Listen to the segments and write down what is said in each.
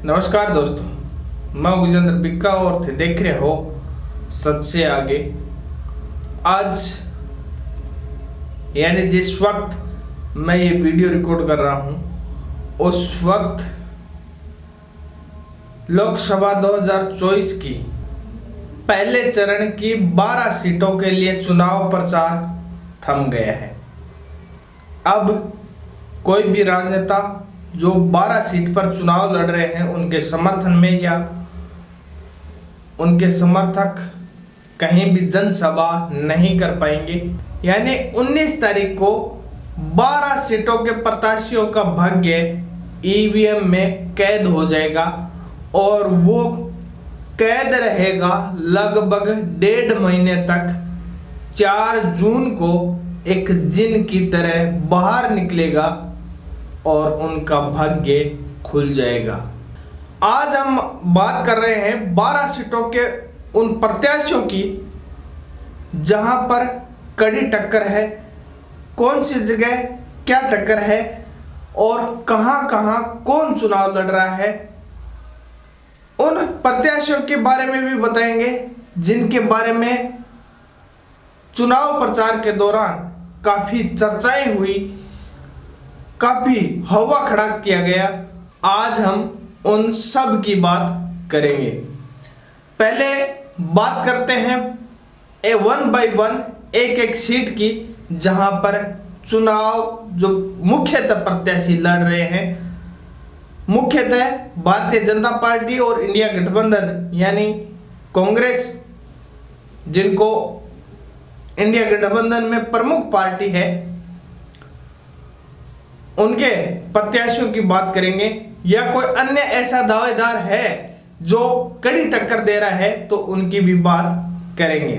नमस्कार दोस्तों, मैं विजेंद्र बिक्का और थे देख रहे हो सच से आगे। आज यानी जिस वक्त मैं ये वीडियो रिकॉर्ड कर रहा हूँ उस वक्त लोकसभा 2024 की पहले चरण की 12 सीटों के लिए चुनाव प्रचार थम गया है। अब कोई भी राजनेता जो 12 सीट पर चुनाव लड़ रहे हैं उनके समर्थन में या उनके समर्थक कहीं भी जनसभा नहीं कर पाएंगे। यानी 19 तारीख को 12 सीटों के प्रत्याशियों का भाग्य ईवीएम में कैद हो जाएगा और वो कैद रहेगा लगभग 1.5 महीने तक। 4 जून को एक जिन की तरह बाहर निकलेगा और उनका भाग्य खुल जाएगा। आज हम बात कर रहे हैं 12 सीटों के उन प्रत्याशियों की जहां पर कड़ी टक्कर है, कौन सी जगह क्या टक्कर है और कहां कहां कौन चुनाव लड़ रहा है। उन प्रत्याशियों के बारे में भी बताएंगे जिनके बारे में चुनाव प्रचार के दौरान काफी चर्चाएं हुई, काफी हवा खड़ा किया गया। आज हम उन सब की बात करेंगे। पहले बात करते हैं 1 बाय 1 एक सीट की जहां पर चुनाव जो मुख्यतः प्रत्याशी लड़ रहे हैं, मुख्यतः भारतीय जनता पार्टी और इंडिया गठबंधन यानी कांग्रेस, जिनको इंडिया गठबंधन में प्रमुख पार्टी है, उनके प्रत्याशियों की बात करेंगे। या कोई अन्य ऐसा दावेदार है जो कड़ी टक्कर दे रहा है तो उनकी भी बात करेंगे।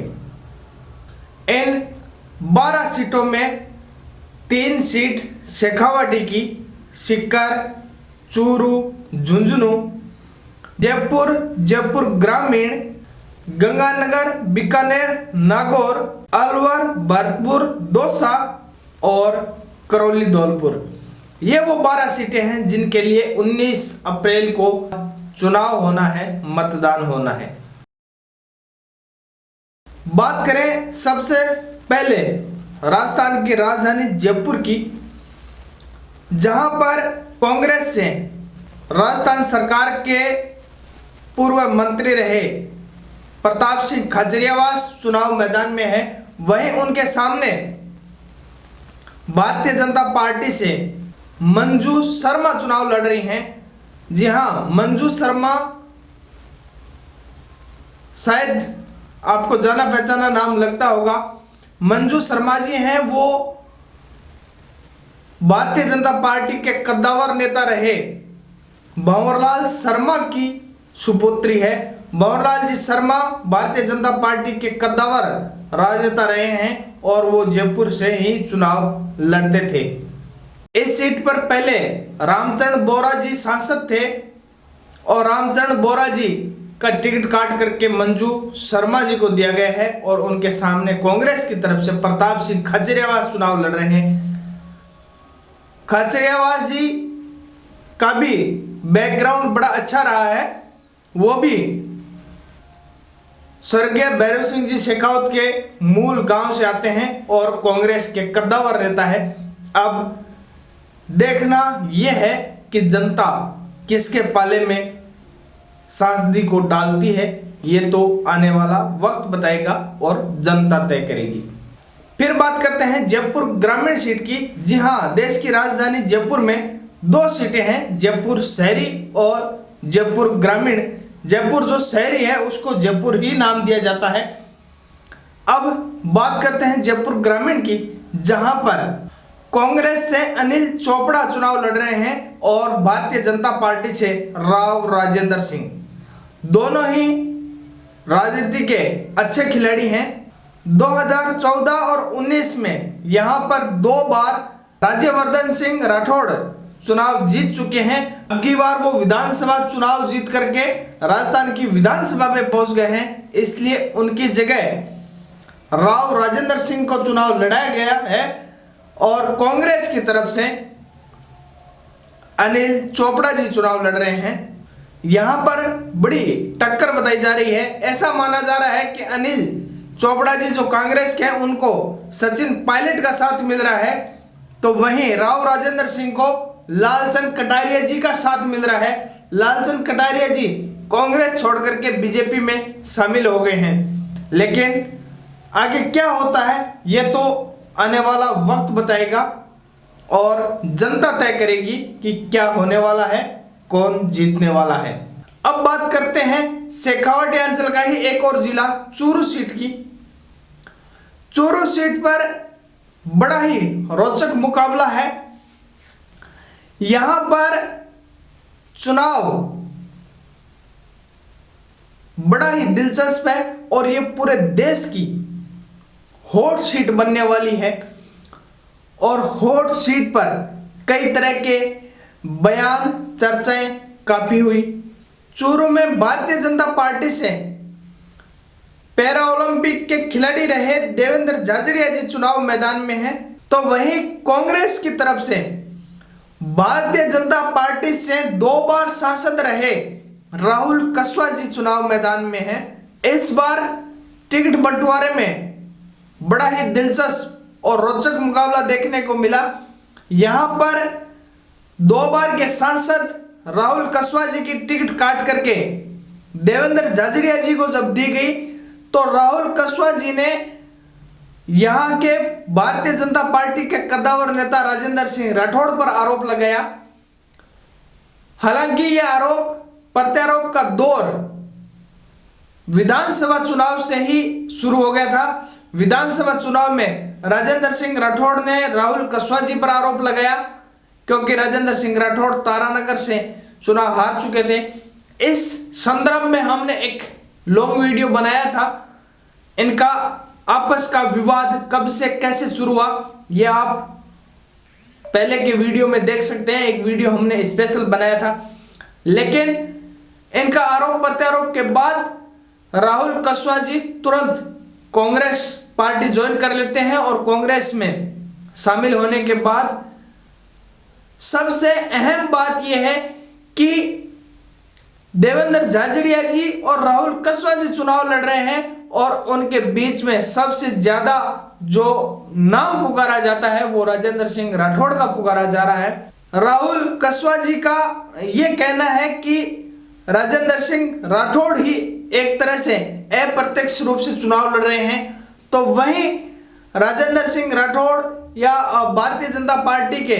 इन 12 सीटों में 3 सीट शेखावाटी की, सीकर, चूरू, झुंझुनू, जयपुर ग्रामीण, गंगानगर, बीकानेर, नागौर, अलवर, भरतपुर, दौसा और करौली धौलपुर। ये वो 12 सीटें हैं जिनके लिए 19 अप्रैल को चुनाव होना है, मतदान होना है। बात करें सबसे पहले राजस्थान की राजधानी जयपुर की, जहां पर कांग्रेस से राजस्थान सरकार के पूर्व मंत्री रहे प्रताप सिंह खाचरियावास चुनाव मैदान में है। वहीं उनके सामने भारतीय जनता पार्टी से मंजू शर्मा चुनाव लड़ रही हैं। जी हां, मंजू शर्मा शायद आपको जाना पहचाना नाम लगता होगा। मंजू शर्मा जी हैं वो भारतीय जनता पार्टी के कद्दावर नेता रहे भंवरलाल शर्मा की सुपुत्री है। भंवरलाल जी शर्मा भारतीय जनता पार्टी के कद्दावर राजनेता रहे हैं और वो जयपुर से ही चुनाव लड़ते थे। इस सीट पर पहले रामचरण बोरा जी सांसद थे और रामचरण बोरा जी का टिकट काट करके मंजू शर्मा जी को दिया गया है और उनके सामने कांग्रेस की तरफ से प्रताप सिंह खाचरियावास चुनाव लड़ रहे हैं। खाचरियावास जी का भी बैकग्राउंड बड़ा अच्छा रहा है, वो भी स्वर्गीय भैरव सिंह जी शेखावत के मूल गांव से आते हैं और कांग्रेस के कद्दावर नेता है। अब देखना यह है कि जनता किसके पाले में सांसदी को डालती है, ये तो आने वाला वक्त बताएगा और जनता तय करेगी। फिर बात करते हैं जयपुर ग्रामीण सीट की। जी हां, देश की राजधानी जयपुर में 2 सीटें हैं, जयपुर शहरी और जयपुर ग्रामीण। जयपुर जो शहरी है उसको जयपुर ही नाम दिया जाता है। अब बात करते हैं जयपुर ग्रामीण की, जहां पर कांग्रेस से अनिल चोपड़ा चुनाव लड़ रहे हैं और भारतीय जनता पार्टी से राव राजेंद्र सिंह। दोनों ही राजनीति के अच्छे खिलाड़ी हैं। 2014 और 19 में यहां पर 2 बार राज्यवर्धन सिंह राठौड़ चुनाव जीत चुके हैं। अब की बार वो विधानसभा चुनाव जीत करके राजस्थान की विधानसभा में पहुंच गए हैं, इसलिए उनकी जगह राव राजेंद्र सिंह को चुनाव लड़ाया गया है और कांग्रेस की तरफ से अनिल चोपड़ा जी चुनाव लड़ रहे हैं। यहां पर बड़ी टक्कर बताई जा रही है। ऐसा माना जा रहा है कि अनिल चोपड़ा जी जो कांग्रेस के हैं उनको सचिन पायलट का साथ मिल रहा है, तो वहीं राव राजेंद्र सिंह को लालचंद कटारिया जी का साथ मिल रहा है। लालचंद कटारिया जी कांग्रेस छोड़ करके बीजेपी में शामिल हो गए हैं। लेकिन आगे क्या होता है ये तो आने वाला वक्त बताएगा और जनता तय करेगी कि क्या होने वाला है, कौन जीतने वाला है। अब बात करते हैं शेखावाटी अंचल का ही एक और जिला चूरू सीट की। चूरू सीट पर बड़ा ही रोचक मुकाबला है। यहां पर चुनाव बड़ा ही दिलचस्प है और ये पूरे देश की हॉट सीट बनने वाली है और हॉट सीट पर कई तरह के बयान चर्चाएं काफी हुई। चूरू में भारतीय जनता पार्टी से पैरा ओलंपिक के खिलाड़ी रहे देवेंद्र झाझड़िया जी चुनाव मैदान में हैं, तो वहीं कांग्रेस की तरफ से भारतीय जनता पार्टी से 2 बार सांसद रहे राहुल कसवा जी चुनाव मैदान में हैं। इस बार टिकट बंटवारे में बड़ा ही दिलचस्प और रोचक मुकाबला देखने को मिला। यहां पर 2 बार के सांसद राहुल कसवा जी की टिकट काट करके देवेंद्र झाझड़िया जी को जब दी गई, तो राहुल कसवा जी ने यहां के भारतीय जनता पार्टी के कद्दावर नेता राजेंद्र सिंह राठौड़ पर आरोप लगाया। हालांकि यह आरोप प्रत्यारोप का दौर विधानसभा चुनाव से ही शुरू हो गया था। विधानसभा चुनाव में राजेंद्र सिंह राठौड़ ने राहुल कसवा जी पर आरोप लगाया, क्योंकि राजेंद्र सिंह राठौड़ तारानगर से चुनाव हार चुके थे। इस संदर्भ में हमने एक लॉन्ग वीडियो बनाया था। इनका आपस का विवाद कब से कैसे शुरू हुआ ये आप पहले के वीडियो में देख सकते हैं। एक वीडियो हमने स्पेशल बनाया था। लेकिन इनका आरोप प्रत्यारोप के बाद राहुल कसवा जी तुरंत कांग्रेस पार्टी ज्वाइन कर लेते हैं और कांग्रेस में शामिल होने के बाद सबसे अहम बात यह है कि देवेंद्र झाझड़िया जी और राहुल कसवा जी चुनाव लड़ रहे हैं और उनके बीच में सबसे ज्यादा जो नाम पुकारा जाता है वो राजेंद्र सिंह राठौड़ का पुकारा जा रहा है। राहुल कसवा जी का यह कहना है कि राजेंद्र सिंह राठौड़ ही एक तरह से अप्रत्यक्ष रूप से चुनाव लड़ रहे हैं, तो वहीं राजेंद्र सिंह राठौड़ या भारतीय जनता पार्टी के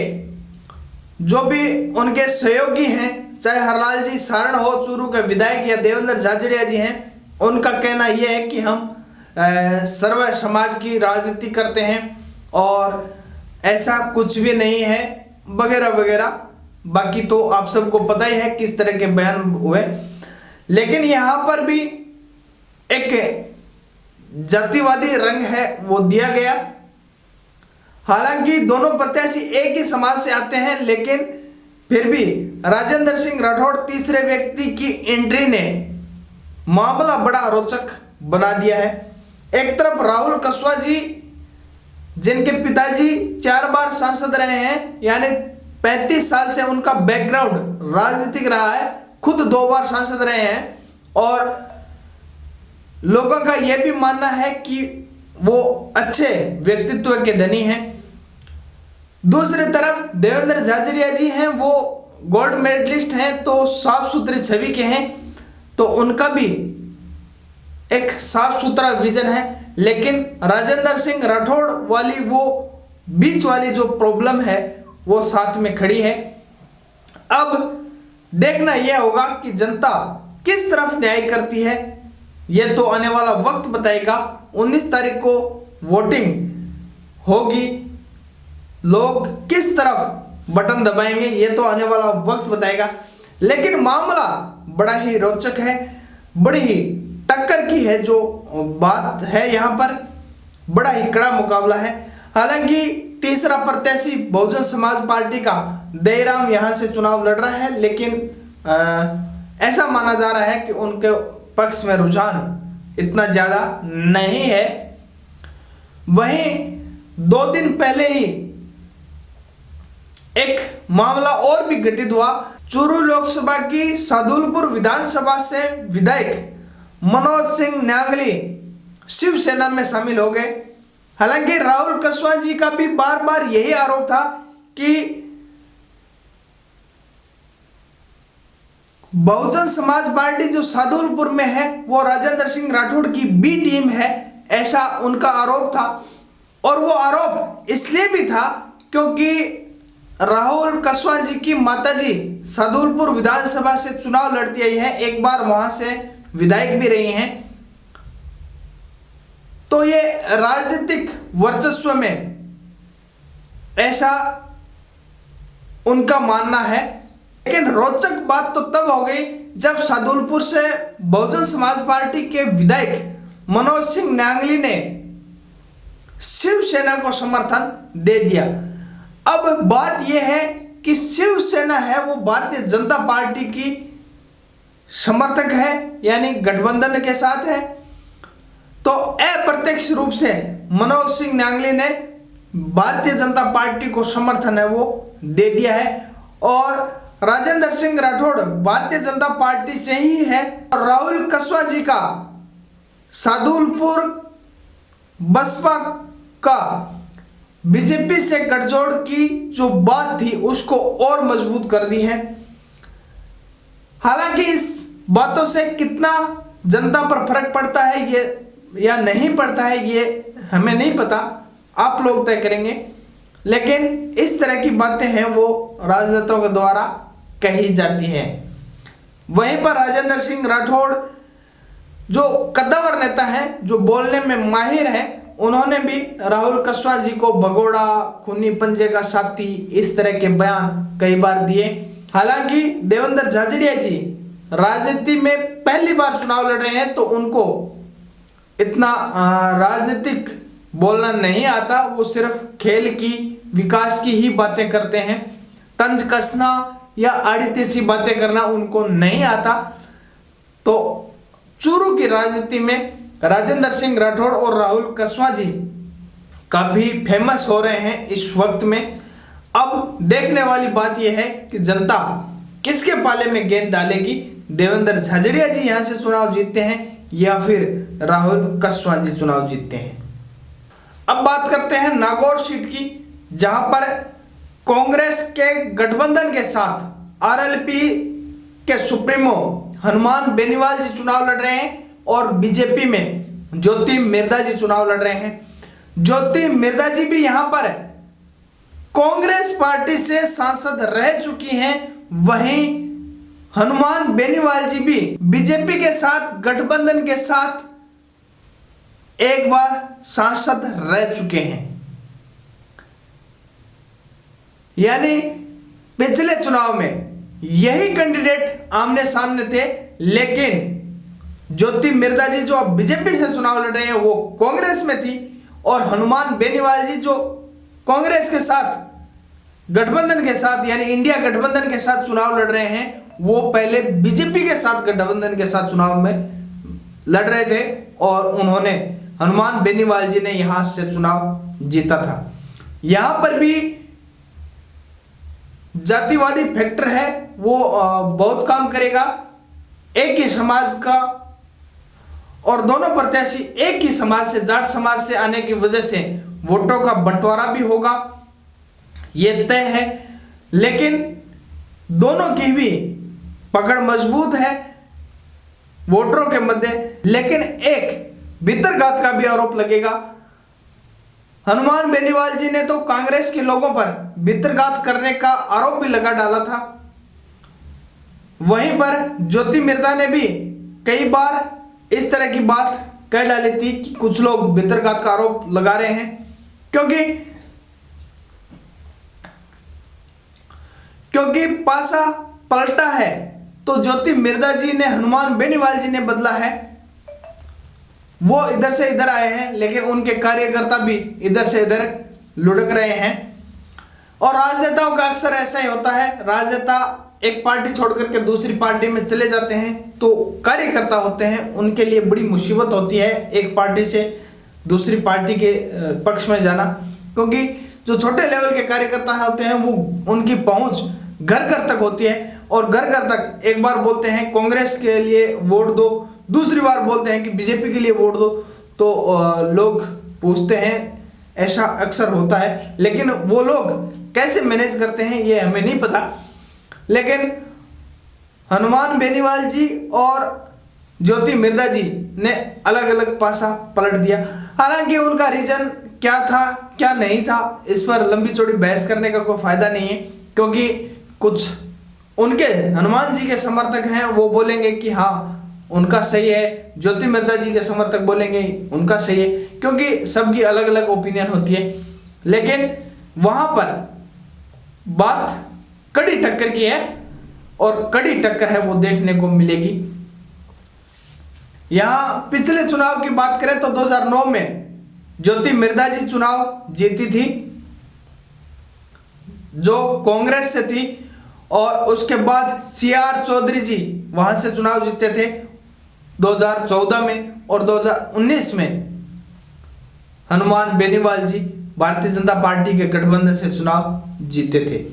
जो भी उनके सहयोगी हैं, चाहे हरलाल जी सारण हो चूरू के विधायक या देवेंद्र झाझड़िया जी हैं, उनका कहना यह है कि हम सर्व समाज की राजनीति करते हैं और ऐसा कुछ भी नहीं है वगैरह वगैरह। बाकी तो आप सबको पता ही है किस तरह के बयान हुए। लेकिन यहाँ पर भी एक जातिवादी रंग है वो दिया गया। हालांकि दोनों प्रत्याशी एक ही समाज से आते हैं, लेकिन फिर भी राजेंद्र सिंह राठौड़ तीसरे व्यक्ति की एंट्री ने मामला बड़ा रोचक बना दिया है। एक तरफ राहुल कसवा जी जिनके पिताजी 4 बार सांसद रहे हैं, यानी 35 साल से उनका बैकग्राउंड राजनीतिक रहा है, खुद 2 बार सांसद रहे हैं और लोगों का यह भी मानना है कि वो अच्छे व्यक्तित्व के धनी हैं। दूसरी तरफ देवेंद्र झाझड़िया जी हैं, वो गोल्ड मेडलिस्ट हैं, तो साफ सुथरी छवि के हैं, तो उनका भी एक साफ सुथरा विजन है। लेकिन राजेंद्र सिंह राठौड़ वाली वो बीच वाली जो प्रॉब्लम है वो साथ में खड़ी है। अब देखना यह होगा कि जनता किस तरफ न्याय करती है, यह तो आने वाला वक्त बताएगा। 19 तारीख को वोटिंग होगी, लोग किस तरफ बटन दबाएंगे ये तो आने वाला वक्त बताएगा। लेकिन मामला बड़ा ही रोचक है, बड़ी ही टक्कर की है जो बात है। यहाँ पर बड़ा ही कड़ा मुकाबला है। हालांकि तीसरा प्रत्याशी बहुजन समाज पार्टी का दयाराम यहाँ से चुनाव लड़ रहा है, लेकिन ऐसा माना जा रहा है कि उनके पक्ष में रुझान इतना ज्यादा नहीं है। वहीं 2 दिन पहले ही एक मामला और भी घटित हुआ। चूरू लोकसभा की सादुलपुर विधानसभा से विधायक मनोज सिंह न्यांगली शिवसेना में शामिल हो गए। हालांकि राहुल कसवा जी का भी बार बार यही आरोप था कि बहुजन समाज पार्टी जो सादुलपुर में है वो राजेंद्र सिंह राठौड़ की बी टीम है, ऐसा उनका आरोप था। और वो आरोप इसलिए भी था क्योंकि राहुल कसवा जी की माताजी सादुलपुर विधानसभा से चुनाव लड़ती आई है, एक बार वहां से विधायक भी रही हैं। तो ये राजनीतिक वर्चस्व में ऐसा उनका मानना है। लेकिन रोचक बात तो तब हो गई जब सादुलपुर से बहुजन समाज पार्टी के विधायक मनोज सिंह न्यांगली ने शिवसेना को समर्थन दे दिया। अब बात यह है कि शिवसेना है वो भारतीय जनता पार्टी की समर्थक है, यानी गठबंधन के साथ है। तो अप्रत्यक्ष रूप से मनोज सिंह न्यांगली ने भारतीय जनता पार्टी को समर्थन है वो दे दिया है। और राजेंद्र सिंह राठौड़ भारतीय जनता पार्टी से ही है। और राहुल कसवा जी का सादुलपुर बसपा का बीजेपी से गठजोड़ की जो बात थी उसको और मजबूत कर दी है। हालांकि इस बातों से कितना जनता पर फर्क पड़ता है ये या नहीं पड़ता है ये हमें नहीं पता, आप लोग तय करेंगे। लेकिन इस तरह की बातें हैं वो राजनेताओं के द्वारा कही जाती हैं। वहीं पर राजेंद्र सिंह राठौड़ जो कद्दावर नेता हैं, जो बोलने में माहिर हैं, उन्होंने भी राहुल कसवा जी को भगोड़ा, खूनी पंजे का साथी, इस तरह के बयान कई बार दिए। हालांकि देवेंद्र झाझड़िया जी राजनीति में पहली बार चुनाव लड़ रहे हैं तो उनको इतना राजनीतिक बोलना नहीं आता, वो सिर्फ खेल की, विकास की ही बातें करते हैं। तंज कसना या आड़ी तेजी बातें करना उनको नहीं आता। तो चूरू की राजनीति में राजेंद्र सिंह राठौड़ और राहुल कसवा जी काफी फेमस हो रहे हैं इस वक्त में। अब देखने वाली बात यह है कि जनता किसके पाले में गेंद डालेगी, देवेंद्र झाझड़िया जी यहां से चुनाव जीतते हैं या फिर राहुल कसवा जी चुनाव जीतते हैं। अब बात करते हैं नागौर सीट की, जहां पर कांग्रेस के गठबंधन के साथ आरएलपी के सुप्रीमो हनुमान बेनीवाल जी चुनाव लड़ रहे हैं और बीजेपी में ज्योति मिर्धा जी चुनाव लड़ रहे हैं। ज्योति मिर्धा जी भी यहां पर कांग्रेस पार्टी से सांसद रह चुकी हैं, वहीं हनुमान बेनीवाल जी भी बीजेपी के साथ गठबंधन के साथ एक बार सांसद रह चुके हैं। यानी पिछले चुनाव में यही कैंडिडेट आमने सामने थे, लेकिन ज्योति मिर्धा जी जो अब बीजेपी से चुनाव लड़ रहे हैं वो कांग्रेस में थी, और हनुमान बेनीवाल जी जो कांग्रेस के साथ गठबंधन के साथ यानी इंडिया गठबंधन के साथ चुनाव लड़ रहे हैं, वो पहले बीजेपी के साथ गठबंधन के साथ चुनाव में लड़ रहे थे और उन्होंने हनुमान बेनीवाल जी ने यहां से चुनाव जीता था। यहां पर भी जातिवादी फैक्टर है वो बहुत काम करेगा। एक ही समाज का और दोनों प्रत्याशी एक ही समाज से, जाट समाज से आने की वजह से वोटों का बंटवारा भी होगा, ये तय है। लेकिन दोनों की भी पकड़ मजबूत है वोटरों के मध्य। लेकिन एक भीतरघात का भी आरोप लगेगा। हनुमान बेनीवाल जी ने तो कांग्रेस के लोगों पर भीतरघात करने का आरोप भी लगा डाला था। वहीं पर ज्योति मिर्धा ने भी कई बार इस तरह की बात कह डाली थी कि कुछ लोग भीतरघात का आरोप लगा रहे हैं, क्योंकि पासा पलटा है तो ज्योति मिर्धा जी ने, हनुमान बेनीवाल जी ने बदला है। वो इधर से इधर आए हैं, लेकिन उनके कार्यकर्ता भी इधर से इधर लुढ़क रहे हैं। और राजनेताओं का अक्सर ऐसा ही होता है, राजनेता एक पार्टी छोड़ करके दूसरी पार्टी में चले जाते हैं तो कार्यकर्ता होते हैं, उनके लिए बड़ी मुसीबत होती है एक पार्टी से दूसरी पार्टी के पक्ष में जाना। क्योंकि जो छोटे लेवल के कार्यकर्ता होते हैं वो उनकी पहुंच घर घर तक होती है और घर घर तक एक बार बोलते हैं कांग्रेस के लिए वोट दो, दूसरी बार बोलते हैं कि बीजेपी के लिए वोट दो, तो लोग पूछते हैं, ऐसा अक्सर होता है। लेकिन वो लोग कैसे मैनेज करते हैं ये हमें नहीं पता। लेकिन हनुमान बेनीवाल जी और ज्योति मिर्धा जी ने अलग अलग पासा पलट दिया। हालांकि उनका रीजन क्या था क्या नहीं था, इस पर लंबी चौड़ी बहस करने का कोई फायदा नहीं है, क्योंकि कुछ उनके हनुमान जी के समर्थक हैं वो बोलेंगे कि हाँ उनका सही है, ज्योति मिर्धा जी के समर्थक बोलेंगे उनका सही है, क्योंकि सबकी अलग अलग ओपिनियन होती है। लेकिन वहां पर बात कड़ी टक्कर की है और कड़ी टक्कर है वो देखने को मिलेगी। यहां पिछले चुनाव की बात करें तो 2009 में ज्योति मिर्धा जी चुनाव जीती थी जो कांग्रेस से थी, और उसके बाद CR चौधरी जी वहां से चुनाव जीते थे 2014 में, और 2019 में हनुमान बेनीवाल जी भारतीय जनता पार्टी के गठबंधन से चुनाव जीते थे।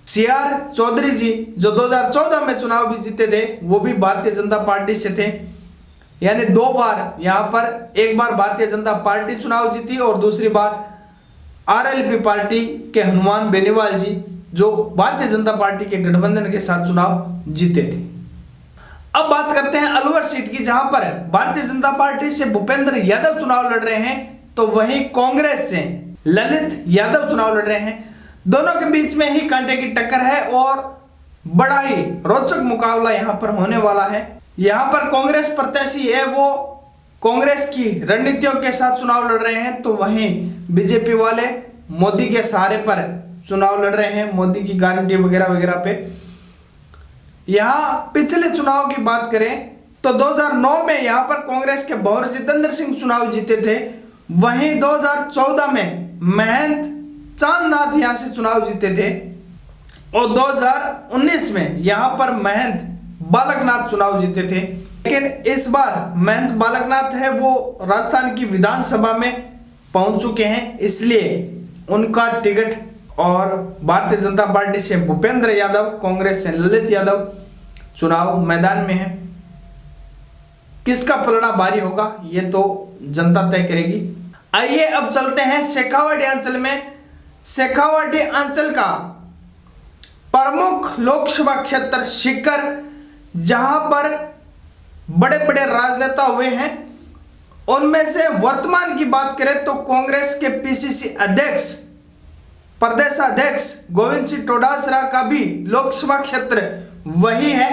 CR चौधरी जी जो 2014 में चुनाव भी जीते थे वो भी भारतीय जनता पार्टी से थे, यानी दो बार यहाँ पर, एक बार भारतीय जनता पार्टी चुनाव जीती और दूसरी बार RLP पार्टी के हनुमान बेनीवाल जी जो भारतीय जनता पार्टी के गठबंधन के साथ चुनाव जीते थे। अब बात करते हैं अलवर सीट की, जहां पर भारतीय जनता पार्टी से भूपेंद्र यादव चुनाव लड़ रहे हैं, तो वहीं कांग्रेस से ललित यादव चुनाव लड़ रहे हैं। दोनों के बीच में ही कांटे की टक्कर है और बड़ा ही रोचक मुकाबला यहां पर होने वाला है। यहां पर कांग्रेस प्रत्याशी है वो कांग्रेस की रणनीतियों के साथ चुनाव लड़ रहे हैं, तो वहीं बीजेपी वाले मोदी के सहारे पर चुनाव लड़ रहे हैं, मोदी की गारंटी वगैरह वगैरह पे। यहां पिछले चुनाव की बात करें तो 2009 में यहां पर कांग्रेस के भंवर जितेंद्र सिंह चुनाव जीते थे, वहीं 2014 में महंत चांदनाथ यहां से चुनाव जीते थे, और 2019 में यहां पर महंत बालकनाथ चुनाव जीते थे। लेकिन इस बार महंत बालकनाथ है वो राजस्थान की विधानसभा में पहुंच चुके हैं, इसलिए उनका टिकट, और भारतीय जनता पार्टी से भूपेंद्र यादव, कांग्रेस से ललित यादव चुनाव मैदान में है। किसका पलड़ा भारी होगा ये तो जनता तय करेगी। आइए अब चलते हैं शेखावाटी अंचल में। शेखावाटी अंचल का प्रमुख लोकसभा क्षेत्र सीकर, जहां पर बड़े बड़े राजनेता हुए हैं, उनमें से वर्तमान की बात करें तो कांग्रेस के PCC अध्यक्ष, प्रदेशाध्यक्ष गोविंद सिंह डोटासरा का भी लोकसभा क्षेत्र वही है।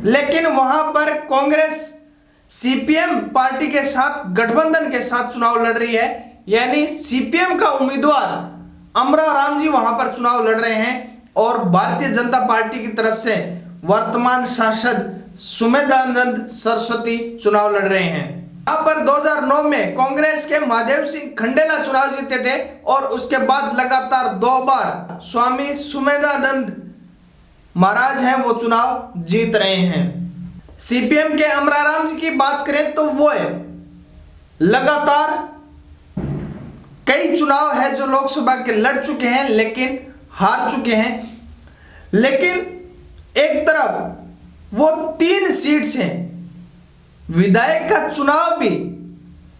लेकिन वहां पर कांग्रेस CPM पार्टी के साथ गठबंधन के साथ चुनाव लड़ रही है, यानी CPM का उम्मीदवार अमरा राम जी वहां पर चुनाव लड़ रहे हैं, और भारतीय जनता पार्टी की तरफ से वर्तमान सांसद सुमेधानंद सरस्वती चुनाव लड़ रहे हैं। यहाँ पर 2009 में कांग्रेस के महादेव सिंह खंडेला चुनाव जीते थे, और उसके बाद लगातार 2 बार स्वामी सुमेधानंद महाराज हैं वो चुनाव जीत रहे हैं। CPM के अमराराम जी की बात करें तो वो लगातार कई चुनाव है जो लोकसभा के लड़ चुके हैं लेकिन हार चुके हैं। लेकिन एक तरफ वो 3 सीट से विधायक का चुनाव भी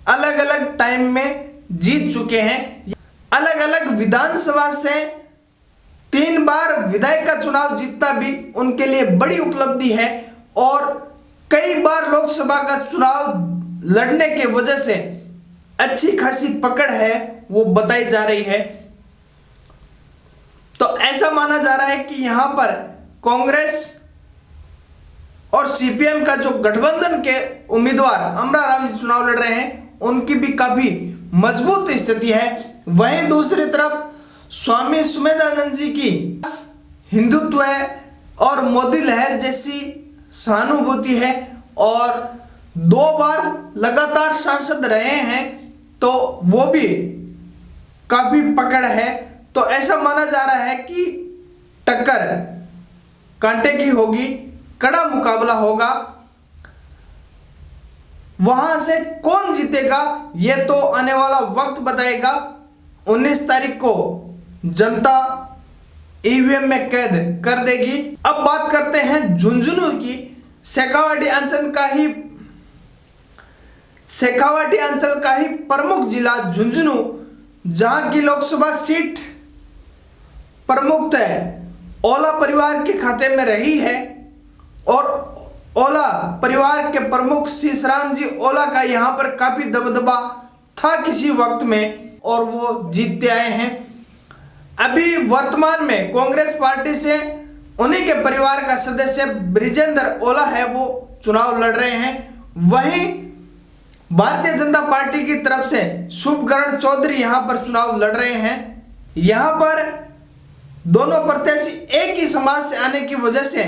अलग अलग टाइम में जीत चुके हैं। अलग अलग विधानसभा से 3 बार विधायक का चुनाव जीतना भी उनके लिए बड़ी उपलब्धि है, और कई बार लोकसभा का चुनाव लड़ने के वजह से अच्छी खासी पकड़ है वो बताई जा रही है। तो ऐसा माना जा रहा है कि यहां पर कांग्रेस और CPM का जो गठबंधन के उम्मीदवार अमरा राम जी चुनाव लड़ रहे हैं, उनकी भी काफी मजबूत स्थिति है। वहीं दूसरी तरफ स्वामी सुमेधानंद जी की हिंदुत्व है और मोदी लहर जैसी सहानुभूति है, और 2 बार लगातार सांसद रहे हैं, तो वो भी काफी पकड़ है। तो ऐसा माना जा रहा है कि टक्कर कांटे की होगी, कड़ा मुकाबला होगा। वहां से कौन जीतेगा ये तो आने वाला वक्त बताएगा। 19 तारीख को जनता ईवीएम में कैद कर देगी। अब बात करते हैं झुंझुनू की। शेखावाटी अंचल का ही प्रमुख जिला झुंझुनू, जहां की लोकसभा सीट प्रमुख है ओला परिवार के खाते में रही है और ओला परिवार के प्रमुख शीशराम जी ओला का यहां पर काफी दबदबा था किसी वक्त में और वो जीतते आए हैं। अभी वर्तमान में कांग्रेस पार्टी से उन्हीं के परिवार का सदस्य ब्रिजेंद्र ओला है, वो चुनाव लड़ रहे हैं। वहीं भारतीय जनता पार्टी की तरफ से शुभकरण चौधरी यहां पर चुनाव लड़ रहे हैं। यहां पर दोनों प्रत्याशी एक ही समाज से आने की वजह से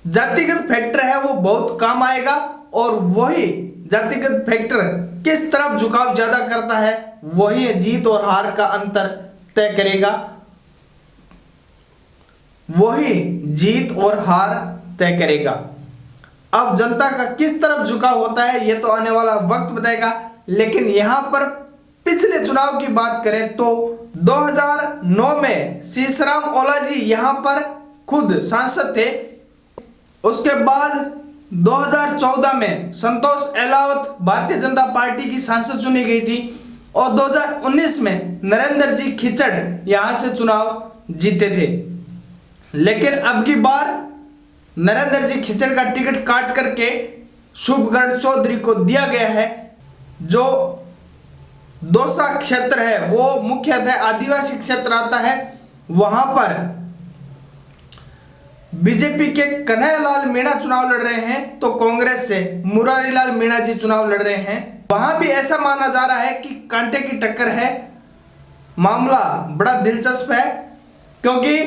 जातिगत फैक्टर है वो बहुत काम आएगा और वही जातिगत फैक्टर किस तरफ झुकाव ज्यादा करता है वही जीत और हार का अंतर तय करेगा, वही जीत और हार तय करेगा। अब जनता का किस तरफ झुकाव होता है ये तो आने वाला वक्त बताएगा। लेकिन यहां पर पिछले चुनाव की बात करें तो 2009 में शीशराम ओला जी यहां पर खुद सांसद थे। उसके बाद 2014 में संतोष अहलावत भारतीय जनता पार्टी की सांसद चुनी गई थी और 2019 में नरेंद्र जी खिचड़ यहां से चुनाव जीते थे। लेकिन अब की बार नरेंद्र जी खिचड़ का टिकट काट करके शुभकरण चौधरी को दिया गया है। जो दौसा क्षेत्र है वो मुख्यतः आदिवासी क्षेत्र आता है, वहां पर बीजेपी के कन्हैयालाल मीणा चुनाव लड़ रहे हैं तो कांग्रेस से मुरारीलाल मीणा जी चुनाव लड़ रहे हैं। वहां भी ऐसा माना जा रहा है कि कांटे की टक्कर है। मामला बड़ा दिलचस्प है क्योंकि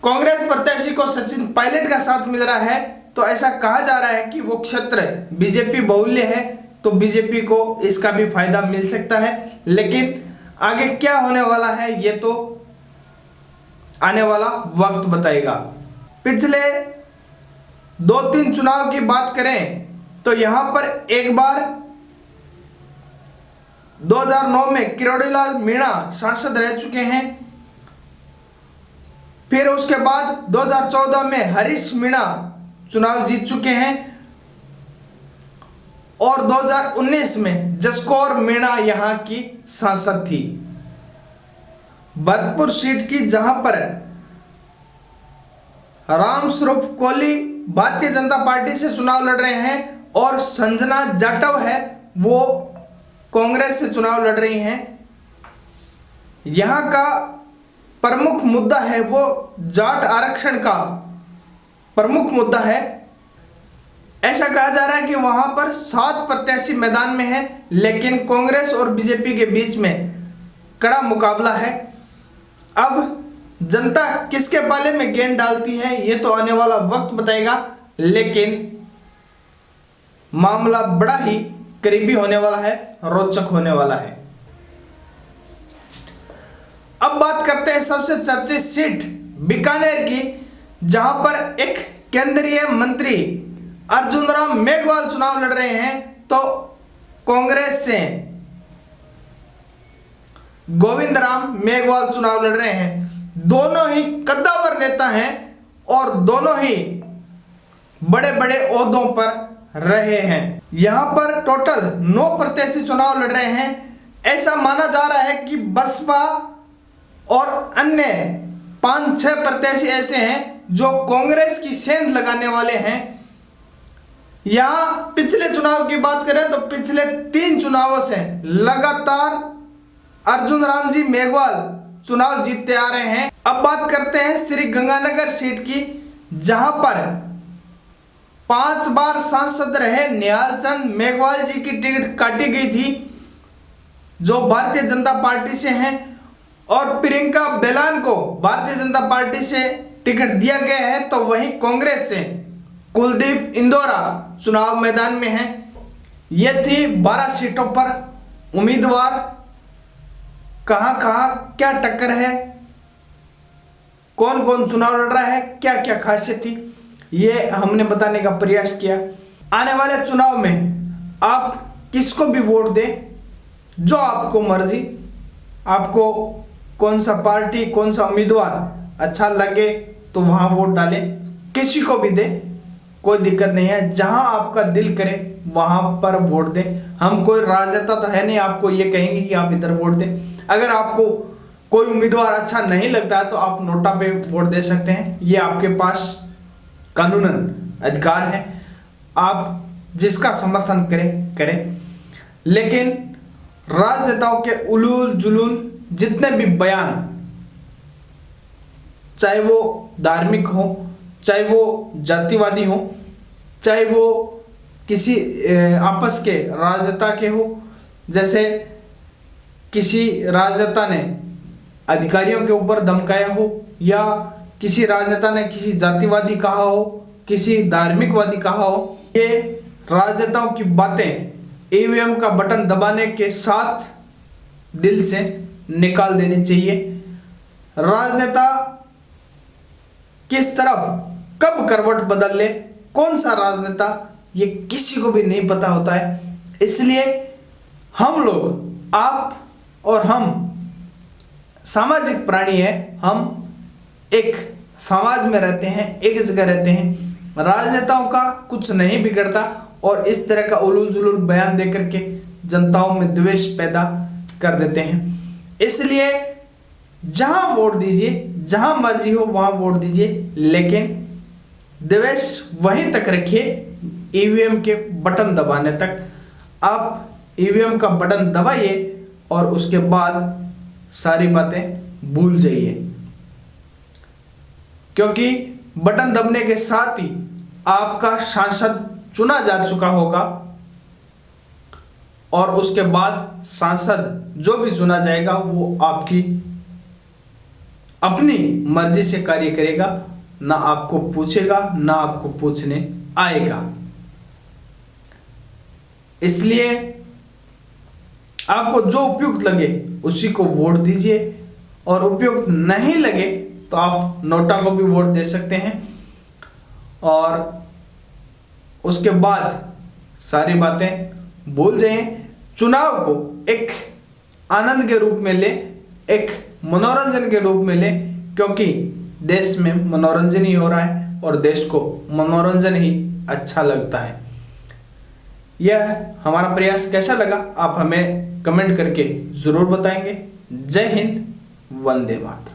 कांग्रेस प्रत्याशी को सचिन पायलट का साथ मिल रहा है, तो ऐसा कहा जा रहा है कि वो क्षेत्र बीजेपी बहुल्य है तो बीजेपी को इसका भी फायदा मिल सकता है। लेकिन आगे क्या होने वाला है ये तो आने वाला वक्त बताएगा। पिछले 2-3 चुनाव की बात करें तो यहां पर एक बार 2009 में किरोड़ीलाल मीणा सांसद रह चुके हैं। फिर उसके बाद 2014 में हरीश मीणा चुनाव जीत चुके हैं और 2019 में जसकौर मीणा यहां की सांसद थी। भरतपुर सीट की जहां पर रामस्वरूप कोहली भारतीय जनता पार्टी से चुनाव लड़ रहे हैं और संजना जाटव है वो कांग्रेस से चुनाव लड़ रही हैं। यहां का प्रमुख मुद्दा है वो जाट आरक्षण का प्रमुख मुद्दा है। ऐसा कहा जा रहा है कि वहां पर 7 प्रत्याशी मैदान में हैं, लेकिन कांग्रेस और बीजेपी के बीच में कड़ा मुकाबला है। अब जनता किसके पाले में गेंद डालती है ये तो आने वाला वक्त बताएगा, लेकिन मामला बड़ा ही करीबी होने वाला है, रोचक होने वाला है। अब बात करते हैं सबसे चर्चित सीट बीकानेर की, जहां पर एक केंद्रीय मंत्री अर्जुन राम मेघवाल चुनाव लड़ रहे हैं तो कांग्रेस से गोविंद राम मेघवाल चुनाव लड़ रहे हैं। दोनों ही कद्दावर नेता हैं और दोनों ही बड़े बड़े ओहदों पर रहे हैं। यहां पर टोटल 9 प्रत्याशी चुनाव लड़ रहे हैं। ऐसा माना जा रहा है कि बसपा और अन्य 5-6 प्रत्याशी ऐसे हैं जो कांग्रेस की सेंध लगाने वाले हैं। यहां पिछले चुनाव की बात करें तो पिछले 3 चुनावों से लगातार अर्जुन राम जी मेघवाल चुनाव जीतते आ रहे हैं। अब बात करते हैं श्री गंगानगर सीट की, जहां पर 5 बार सांसद रहे निहाल चंद मेघवाल जी की टिकट काटी गई थी जो भारतीय जनता पार्टी से हैं और प्रियंका बेलान को भारतीय जनता पार्टी से टिकट दिया गया है, तो वहीं कांग्रेस से कुलदीप इंदौरा चुनाव मैदान में हैं। यह थी 12 सीटों पर उम्मीदवार, कहां कहां क्या टक्कर है, कौन कौन चुनाव लड़ रहा है, क्या क्या खासियत थी, ये हमने बताने का प्रयास किया। आने वाले चुनाव में आप किसको भी वोट दें, जो आपको मर्जी, आपको कौन सा पार्टी, कौन सा उम्मीदवार अच्छा लगे तो वहां वोट डालें, किसी को भी दें, कोई दिक्कत नहीं है। जहां आपका दिल करे वहां पर वोट दें। हम कोई राजनेता तो है नहीं आपको ये कहेंगे कि आप इधर वोट दें। अगर आपको कोई उम्मीदवार अच्छा नहीं लगता है तो आप नोटा पे वोट दे सकते हैं, ये आपके पास कानूनन अधिकार है। आप जिसका समर्थन करें करें, लेकिन राजनेताओं के उलूल जुलूल जितने भी बयान, चाहे वो धार्मिक हो, चाहे वो जातिवादी हो, चाहे वो किसी आपस के राजनेता के हो, जैसे किसी राजनेता ने अधिकारियों के ऊपर धमकाया हो, या किसी राजनेता ने किसी जातिवादी कहा हो, किसी धार्मिकवादी कहा हो, ये राजनेताओं की बातें ईवीएम का बटन दबाने के साथ दिल से निकाल देनी चाहिए। राजनेता किस तरफ कब करवट बदल ले, कौन सा राजनेता, ये किसी को भी नहीं पता होता है। इसलिए हम लोग, आप और हम सामाजिक प्राणी है, हम एक समाज में रहते हैं, एक जगह रहते हैं। राजनेताओं का कुछ नहीं बिगड़ता और इस तरह का उलूल जुलूल बयान देकर के जनताओं में द्वेष पैदा कर देते हैं। इसलिए जहां वोट दीजिए, जहां मर्जी हो वहां वोट दीजिए, लेकिन द्वेष वहीं तक रखिए, ईवीएम के बटन दबाने तक। आप ईवीएम का बटन दबाइए और उसके बाद सारी बातें भूल जाइए, क्योंकि बटन दबने के साथ ही आपका सांसद चुना जा चुका होगा और उसके बाद सांसद जो भी चुना जाएगा वो आपकी अपनी मर्जी से कार्य करेगा, ना आपको पूछेगा, ना आपको पूछने आएगा। इसलिए आपको जो उपयुक्त लगे उसी को वोट दीजिए, और उपयुक्त नहीं लगे तो आप नोटा को भी वोट दे सकते हैं। और उसके बाद सारी बातें भूल जाएं। चुनाव को एक आनंद के रूप में ले, एक मनोरंजन के रूप में ले, क्योंकि देश में मनोरंजन ही हो रहा है और देश को मनोरंजन ही अच्छा लगता है। यह हमारा प्रयास कैसा लगा आप हमें कमेंट करके जरूर बताएंगे। जय हिंद, वंदे मातरम।